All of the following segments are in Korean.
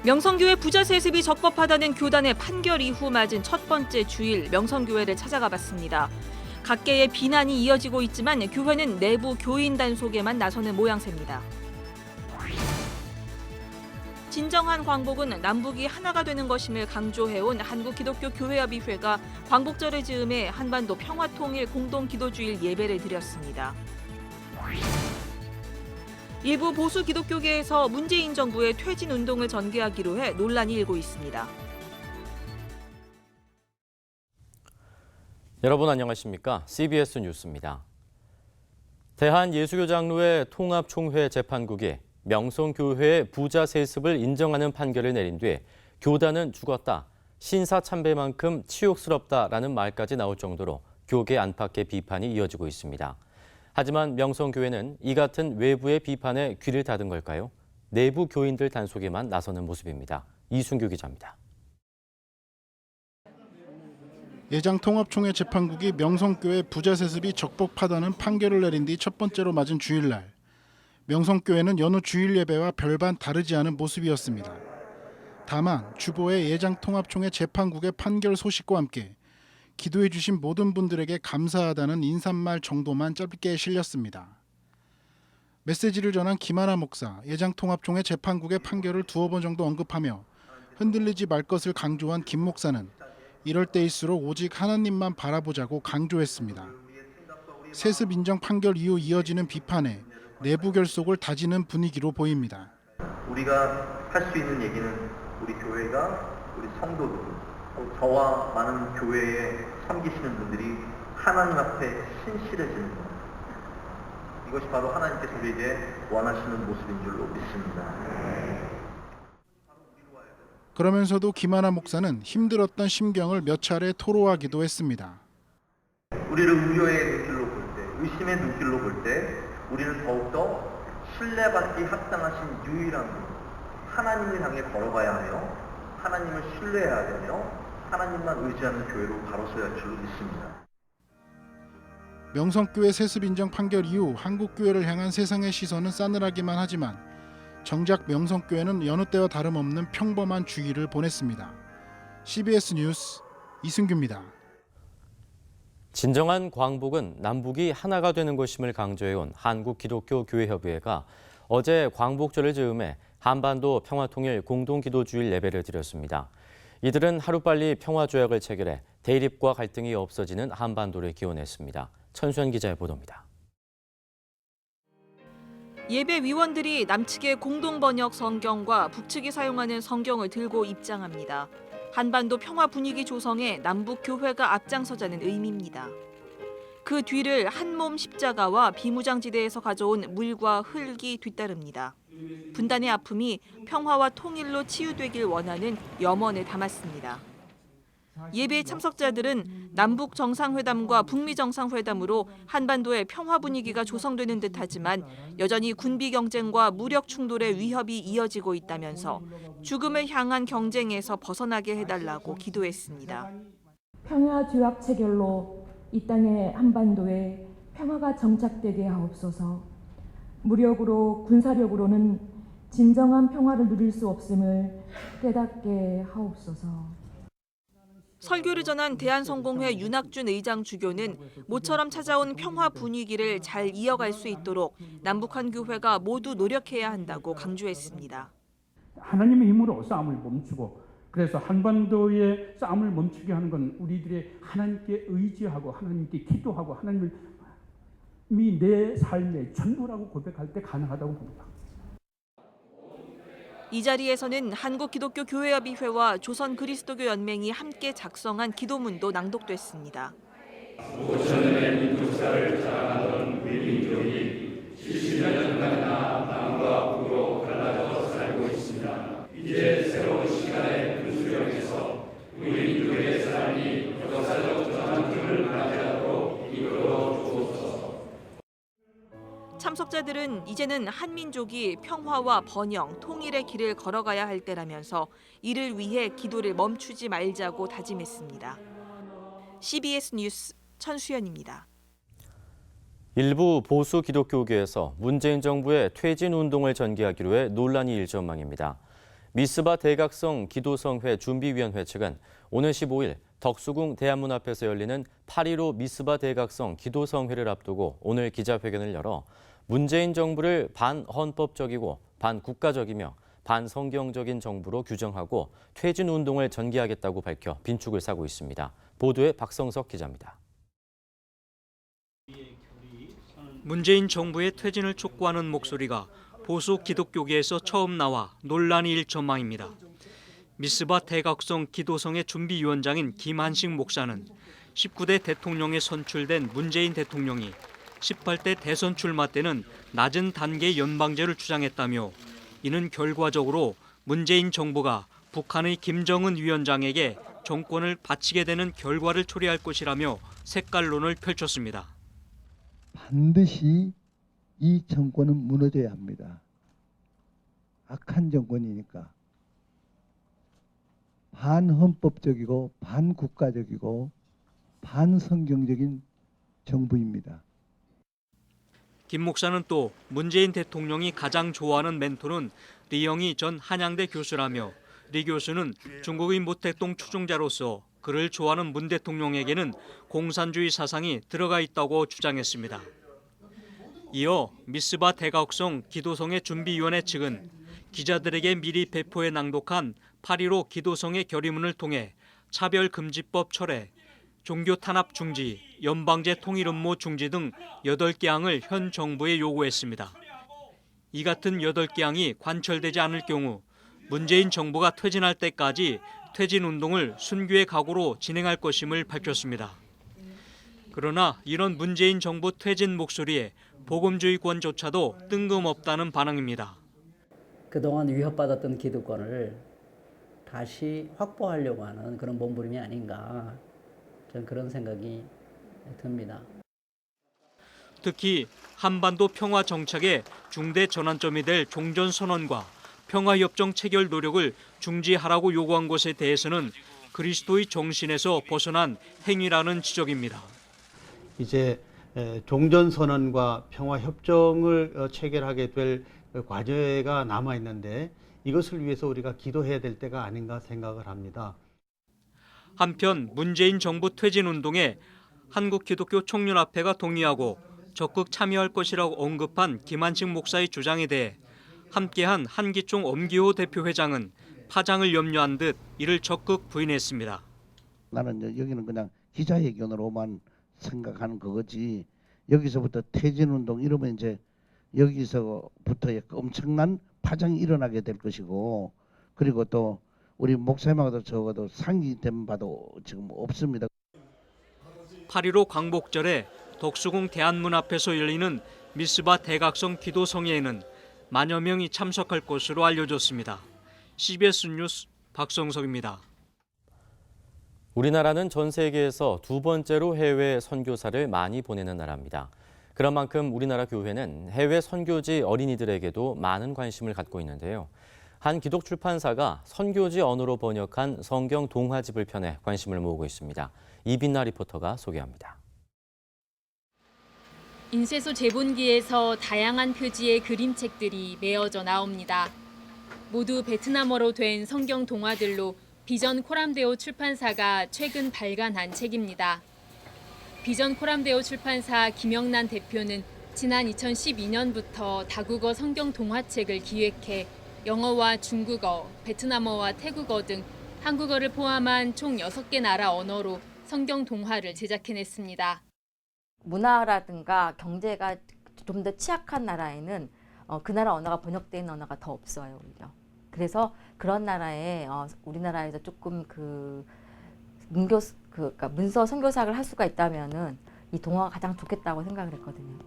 명성교회 부자 세습이 적법하다는 교단의 판결 이후 맞은 첫 번째 주일 명성교회를 찾아가 봤습니다. 각계의 비난이 이어지고 있지만 교회는 내부 교인 단속에만 나서는 모양새입니다. 진정한 광복은 남북이 하나가 되는 것임을 강조해온 한국기독교교회협의회가 광복절을 즈음해 한반도 평화통일 공동기도주일 예배를 드렸습니다. 일부 보수 기독교계에서 문재인 정부의 퇴진 운동을 전개하기로 해 논란이 일고 있습니다. 여러분 안녕하십니까? CBS 뉴스입니다. 대한예수교장로회 통합총회 재판국이 명성교회의 부자 세습을 인정하는 판결을 내린 뒤 교단은 죽었다, 신사참배만큼 치욕스럽다라는 말까지 나올 정도로 교계 안팎의 비판이 이어지고 있습니다. 하지만 명성교회는 이 같은 외부의 비판에 귀를 닫은 걸까요? 내부 교인들 단속에만 나서는 모습입니다. 이순규 기자입니다. 예장통합총회 재판국이 명성교회 부자 세습이 적법하다는 판결을 내린 뒤 첫 번째로 맞은 주일날, 명성교회는 여느 주일 예배와 별반 다르지 않은 모습이었습니다. 다만 주보의 예장통합총회 재판국의 판결 소식과 함께 기도해 주신 모든 분들에게 감사하다는 인사말 정도만 짧게 실렸습니다. 메시지를 전한 김하나 목사, 예장통합총회 재판국의 판결을 두어 번 정도 언급하며 흔들리지 말 것을 강조한 김 목사는 이럴 때일수록 오직 하나님만 바라보자고 강조했습니다. 세습 인정 판결 이후 이어지는 비판에 내부 결속을 다지는 분위기로 보입니다. 우리가 할 수 있는 얘기는 우리 교회가 우리 성도들, 저와 많은 교회에 섬기시는 분들이 하나님 앞에 신실해지는 것. 이것이 바로 하나님께서 우리에게 원하시는 모습인 줄로 믿습니다. 그러면서도 김하나 목사는 힘들었던 심경을 몇 차례 토로하기도 했습니다. 우리를 우려의 눈길로 볼 때, 의심의 눈길로 볼 때 우리는 더욱더 신뢰받기 합당하신 유일한 분, 하나님을 향해 걸어가야 하며 하나님을 신뢰해야 되며 하나님만 의지하는 교회로 바로 서야 할 줄로 믿습니다. 명성교회 세습 인정 판결 이후 한국교회를 향한 세상의 시선은 싸늘하기만 하지만 정작 명성교회는 여느 때와 다름없는 평범한 주일을 보냈습니다. CBS 뉴스 이승규입니다. 진정한 광복은 남북이 하나가 되는 것임을 강조해온 한국기독교교회협의회가 어제 광복절을 즈음해 한반도 평화통일 공동기도주일 예배를 드렸습니다. 이들은 하루빨리 평화조약을 체결해 대립과 갈등이 없어지는 한반도를 기원했습니다. 천수현 기자의 보도입니다. 예배 위원들이 남측의 공동 번역 성경과 북측이 사용하는 성경을 들고 입장합니다. 한반도 평화 분위기 조성에 남북 교회가 앞장서자는 의미입니다. 그 뒤를 한몸 십자가와 비무장지대에서 가져온 물과 흙이 뒤따릅니다. 분단의 아픔이 평화와 통일로 치유되길 원하는 염원을 담았습니다. 예배 참석자들은 남북 정상회담과 북미 정상회담으로 한반도의 평화 분위기가 조성되는 듯하지만 여전히 군비 경쟁과 무력 충돌의 위협이 이어지고 있다면서 죽음을 향한 경쟁에서 벗어나게 해달라고 기도했습니다. 평화 조약 체결로 이 땅의 한반도에 평화가 정착되게 하옵소서. 무력으로 군사력으로는 진정한 평화를 누릴 수 없음을 깨닫게 하옵소서. 설교를 전한 대한성공회 윤학준 의장 주교는 모처럼 찾아온 평화 분위기를 잘 이어갈 수 있도록 남북한 교회가 모두 노력해야 한다고 강조했습니다. 하나님의 힘으로 싸움을 멈추고 그래서 한반도의 싸움을 멈추게 하는 건 우리들의 하나님께 의지하고 하나님께 기도하고 하나님이 내 삶의 전부라고 고백할 때 가능하다고 봅니다. 이 자리에서는 한국기독교교회협의회와 조선그리스도교연맹이 함께 작성한 기도문도 낭독됐습니다. 5천년의 민족사를 자랑하던 우리 민족이 70년 전까지나 남과 북으로 갈라져 살고 있습니다. 이제 새로운 시간의 그 수령에서 우리 민족의 삶이 역사적 전환점을 맞이하도록 이끌어 주옵소서. 참석자들은 이제는 한민족이 평화와 번영, 통일의 길을 걸어가야 할 때라면서 이를 위해 기도를 멈추지 말자고 다짐했습니다. CBS 뉴스 천수연입니다. 일부 보수 기독교계에서 문재인 정부의 퇴진 운동을 전개하기로 해 논란이 일 전망입니다. 미스바 대각성 기도성회 준비위원회 측은 오늘 15일 덕수궁 대한문 앞에서 열리는 8.15 미스바 대각성 기도성회를 앞두고 오늘 기자회견을 열어 문재인 정부를 반헌법적이고 반국가적이며 반성경적인 정부로 규정하고 퇴진 운동을 전개하겠다고 밝혀 빈축을 사고 있습니다. 보도에 박성석 기자입니다. 문재인 정부의 퇴진을 촉구하는 목소리가 보수 기독교계에서 처음 나와 논란이 일천망입니다. 미스바 대각성 기도성의 준비위원장인 김한식 목사는 19대 대통령에 선출된 문재인 대통령이 18대 대선 출마 때는 낮은 단계의 연방제를 주장했다며 이는 결과적으로 문재인 정부가 북한의 김정은 위원장에게 정권을 바치게 되는 결과를 초래할 것이라며 색깔론을 펼쳤습니다. 반드시 이 정권은 무너져야 합니다. 악한 정권이니까. 반헌법적이고 반국가적이고 반성경적인 정부입니다. 김 목사는 또 문재인 대통령이 가장 좋아하는 멘토는 리영희 전 한양대 교수라며 리 교수는 중국의 모택동 추종자로서 그를 좋아하는 문 대통령에게는 공산주의 사상이 들어가 있다고 주장했습니다. 이어 미스바 대각성 기도성의 준비위원회 측은 기자들에게 미리 배포해 낭독한 8.15 기도성의 결의문을 통해 차별금지법 철회, 종교 탄압 중지, 연방제 통일 음모 중지 등 8개 항을 현 정부에 요구했습니다. 이 같은 8개 항이 관철되지 않을 경우 문재인 정부가 퇴진할 때까지 퇴진 운동을 순교의 각오로 진행할 것임을 밝혔습니다. 그러나 이런 문재인 정부 퇴진 목소리에 복음주의권조차도 뜬금없다는 반응입니다. 그동안 위협받았던 기득권을 다시 확보하려고 하는 그런 몸부림이 아닌가, 저는 그런 생각이 듭니다. 특히 한반도 평화 정착의 중대 전환점이 될 종전선언과 평화협정 체결 노력을 중지하라고 요구한 것에 대해서는 그리스도의 정신에서 벗어난 행위라는 지적입니다. 이제 종전선언과 평화협정을 체결하게 될 과제가 남아있는데 이것을 위해서 우리가 기도해야 될 때가 아닌가 생각을 합니다. 한편 문재인 정부 퇴진 운동에 한국기독교 총연합회가 동의하고 적극 참여할 것이라고 언급한 김한식 목사의 주장에 대해 함께한 한기총 엄기호 대표회장은 파장을 염려한 듯 이를 적극 부인했습니다. 나는 여기는 그냥 기자회견으로만 생각하는 거지, 여기서부터 퇴진운동 이러면 이제 여기서부터 엄청난 파장이 일어나게 될 것이고, 그리고 또 우리 목사님하고도 적어도 상의된 바도 지금 없습니다. 8.15 광복절에 덕수궁 대한문 앞에서 열리는 미스바 대각성 기도성회에는 만여 명이 참석할 것으로 알려졌습니다. CBS 뉴스 박성석입니다. 우리나라는 전 세계에서 두 번째로 해외 선교사를 많이 보내는 나라입니다. 그런 만큼 우리나라 교회는 해외 선교지 어린이들에게도 많은 관심을 갖고 있는데요. 한 기독 출판사가 선교지 언어로 번역한 성경 동화집을 펴내 관심을 모으고 있습니다. 이빈나 리포터가 소개합니다. 인쇄소 제본기에서 다양한 표지의 그림책들이 메어져 나옵니다. 모두 베트남어로 된 성경 동화들로 비전 코람데오 출판사가 최근 발간한 책입니다. 비전 코람데오 출판사 김영란 대표는 지난 2012년부터 다국어 성경 동화책을 기획해 영어와 중국어, 베트남어와 태국어 등 한국어를 포함한 총 6개 나라 언어로 성경 동화를 제작해냈습니다. 문화라든가 경제가 좀 더 취약한 나라에는 그 나라 언어가 번역된 언어가 더 없어요, 오히려. 그래서 그런 나라에 우리나라에서 조금 그러니까 문서 선교사를 할 수가 있다면은 이 동화가 가장 좋겠다고 생각을 했거든요.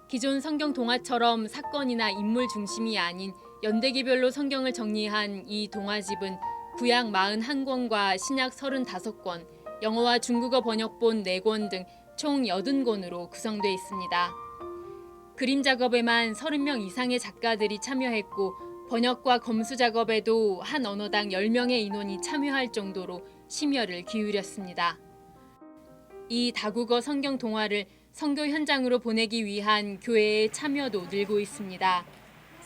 기존 성경 동화처럼 사건이나 인물 중심이 아닌 연대기별로 성경을 정리한 이 동화집은 구약 41권과 신약 35권, 영어와 중국어 번역본 4권 등 총 80권으로 구성돼 있습니다. 그림 작업에만 30명 이상의 작가들이 참여했고 번역과 검수 작업에도 한 언어당 10명의 인원이 참여할 정도로 심혈을 기울였습니다. 이 다국어 성경 동화를 선교 현장으로 보내기 위한 교회의 참여도 늘고 있습니다.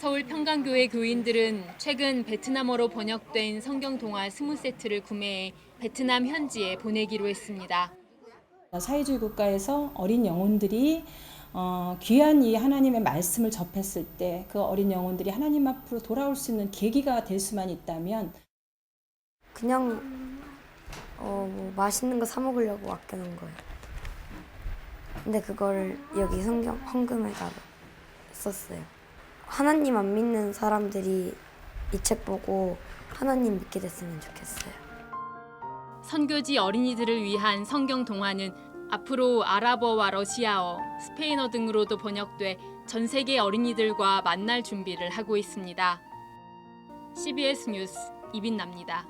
서울 평강교회 교인들은 최근 베트남어로 번역된 성경 동화 20세트를 구매해 베트남 현지에 보내기로 했습니다. 사회주의 국가에서 어린 영혼들이 귀한 이 하나님의 말씀을 접했을 때 그 어린 영혼들이 하나님 앞으로 돌아올 수 있는 계기가 될 수만 있다면 그냥 뭐 맛있는 거 사 먹으려고 아껴놓은 거예요. 근데 그걸 여기 성경 헌금에다가 썼어요. 하나님 안 믿는 사람들이 이 책 보고 하나님 믿게 됐으면 좋겠어요. 선교지 어린이들을 위한 성경 동화는 앞으로 아랍어와 러시아어, 스페인어 등으로도 번역돼 전 세계 어린이들과 만날 준비를 하고 있습니다. CBS 뉴스 이빈나입니다.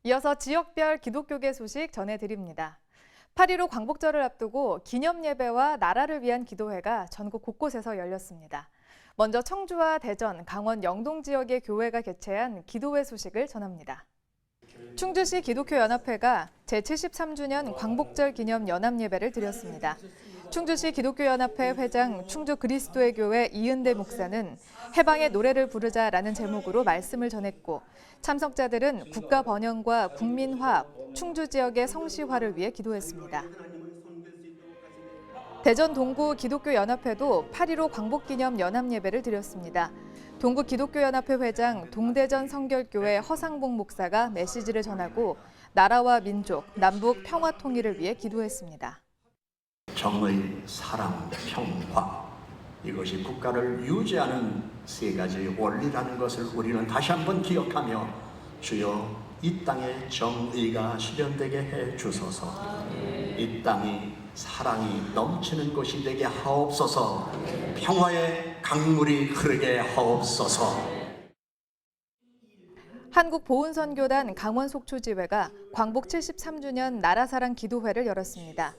이어서 지역별 기독교계 소식 전해드립니다. 8.15 광복절을 앞두고 기념예배와 나라를 위한 기도회가 전국 곳곳에서 열렸습니다. 먼저 청주와 대전, 강원 영동 지역의 교회가 개최한 기도회 소식을 전합니다. 충주시 기독교연합회가 제73주년 광복절 기념 연합예배를 드렸습니다. 충주시 기독교연합회 회장 충주 그리스도의 교회 이은대 목사는 해방의 노래를 부르자라는 제목으로 말씀을 전했고 참석자들은 국가 번영과 국민 화합, 충주 지역의 성시화를 위해 기도했습니다. 대전 동구 기독교연합회도 8.15 광복기념 연합예배를 드렸습니다. 동구 기독교연합회 회장 동대전 성결교회 허상봉 목사가 메시지를 전하고 나라와 민족, 남북 평화 통일을 위해 기도했습니다. 정의, 사랑, 평화 이것이 국가를 유지하는 세 가지 원리라는 것을 우리는 다시 한번 기억하며 주여 이 땅에 정의가 실현되게 해 주소서. 이 땅이 사랑이 넘치는 곳이 되게 하옵소서. 평화의 강물이 흐르게 하옵소서. 한국보훈선교단 강원 속초지회가 광복 73주년 나라사랑 기도회를 열었습니다.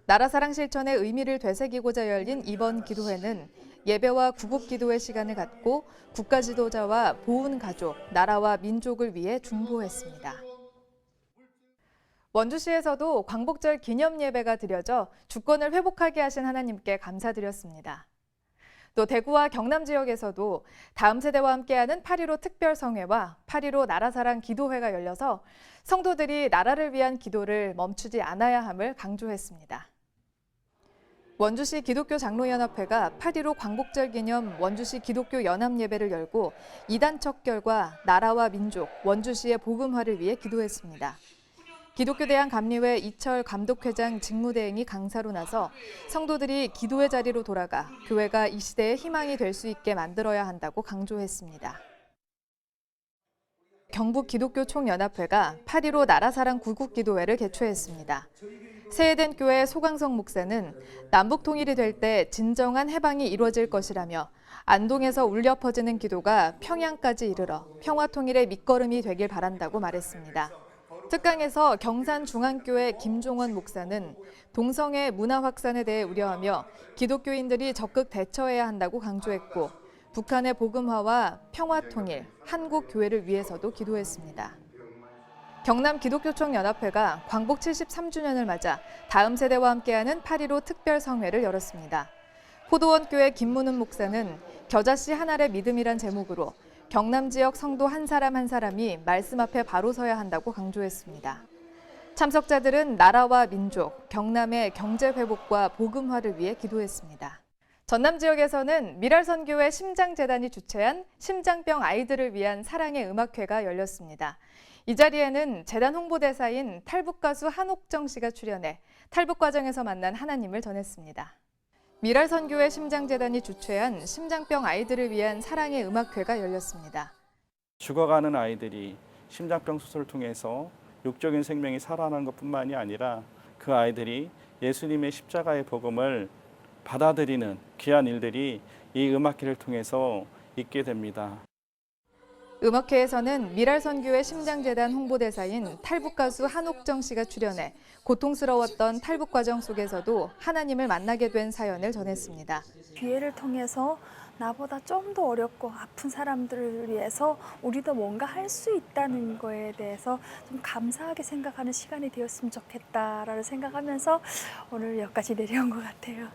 나라사랑 실천의 의미를 되새기고자 열린 이번 기도회는 예배와 구국기도회 시간을 갖고 국가 지도자와 보훈 가족, 나라와 민족을 위해 중보했습니다. 원주시에서도 광복절 기념 예배가 드려져 주권을 회복하게 하신 하나님께 감사드렸습니다. 또 대구와 경남 지역에서도 다음 세대와 함께하는 8.15 특별성회와 8.15 나라사랑 기도회가 열려서 성도들이 나라를 위한 기도를 멈추지 않아야 함을 강조했습니다. 원주시 기독교장로연합회가 8.15 광복절 기념 원주시 기독교 연합예배를 열고 이단 척결과 나라와 민족, 원주시의 복음화를 위해 기도했습니다. 기독교대학 감리회 이철 감독회장 직무대행이 강사로 나서 성도들이 기도의 자리로 돌아가 교회가 이 시대의 희망이 될 수 있게 만들어야 한다고 강조했습니다. 경북기독교총연합회가 8.15 나라사랑 구국기도회를 개최했습니다. 세해된 교회 소강성 목사는 남북 통일이 될 때 진정한 해방이 이루어질 것이라며 안동에서 울려 퍼지는 기도가 평양까지 이르러 평화 통일의 밑거름이 되길 바란다고 말했습니다. 특강에서 경산중앙교회 김종원 목사는 동성애 문화 확산에 대해 우려하며 기독교인들이 적극 대처해야 한다고 강조했고 북한의 복음화와 평화 통일, 한국 교회를 위해서도 기도했습니다. 경남 기독교총연합회가 광복 73주년을 맞아 다음 세대와 함께하는 8.15 특별성회를 열었습니다. 호도원교회 김문훈 목사는 겨자씨 한 알의 믿음이란 제목으로 경남 지역 성도 한 사람 한 사람이 말씀 앞에 바로 서야 한다고 강조했습니다. 참석자들은 나라와 민족, 경남의 경제 회복과 복음화를 위해 기도했습니다. 전남 지역에서는 미랄선교회 심장재단이 주최한 심장병 아이들을 위한 사랑의 음악회가 열렸습니다. 이 자리에는 재단 홍보대사인 탈북가수 한옥정 씨가 출연해 탈북 과정에서 만난 하나님을 전했습니다. 미랄선교회 심장재단이 주최한 심장병 아이들을 위한 사랑의 음악회가 열렸습니다. 죽어가는 아이들이 심장병 수술을 통해서 육적인 생명이 살아나는 것뿐만이 아니라 그 아이들이 예수님의 십자가의 복음을 받아들이는 귀한 일들이 이 음악회를 통해서 있게 됩니다. 음악회에서는 미랄선교회 심장재단 홍보대사인 탈북가수 한옥정 씨가 출연해 고통스러웠던 탈북 과정 속에서도 하나님을 만나게 된 사연을 전했습니다. 기회를 통해서 나보다 좀 더 어렵고 아픈 사람들을 위해서 우리도 뭔가 할 수 있다는 거에 대해서 좀 감사하게 생각하는 시간이 되었으면 좋겠다라는 생각하면서 오늘 여기까지 내려온 것 같아요.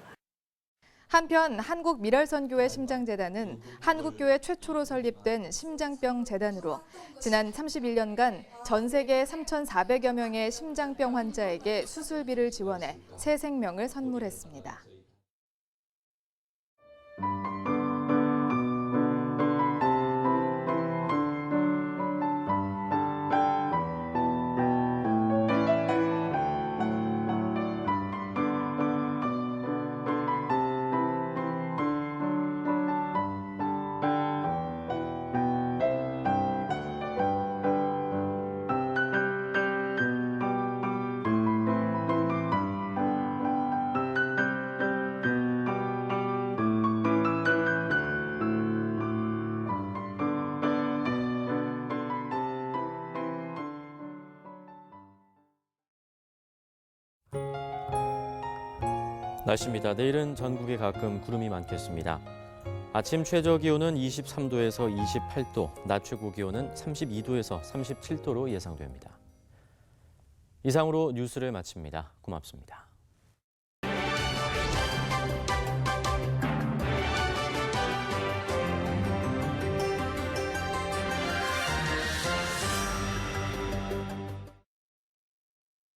한편 한국미랄선교회 심장재단은 한국교회 최초로 설립된 심장병 재단으로 지난 31년간 전 세계 3,400여 명의 심장병 환자에게 수술비를 지원해 새 생명을 선물했습니다. 날씨입니다. 내일은 전국에 가끔 구름이 많겠습니다. 아침 최저 기온은 23도에서 28도, 낮 최고 기온은 32도에서 37도로 예상됩니다. 이상으로 뉴스를 마칩니다. 고맙습니다.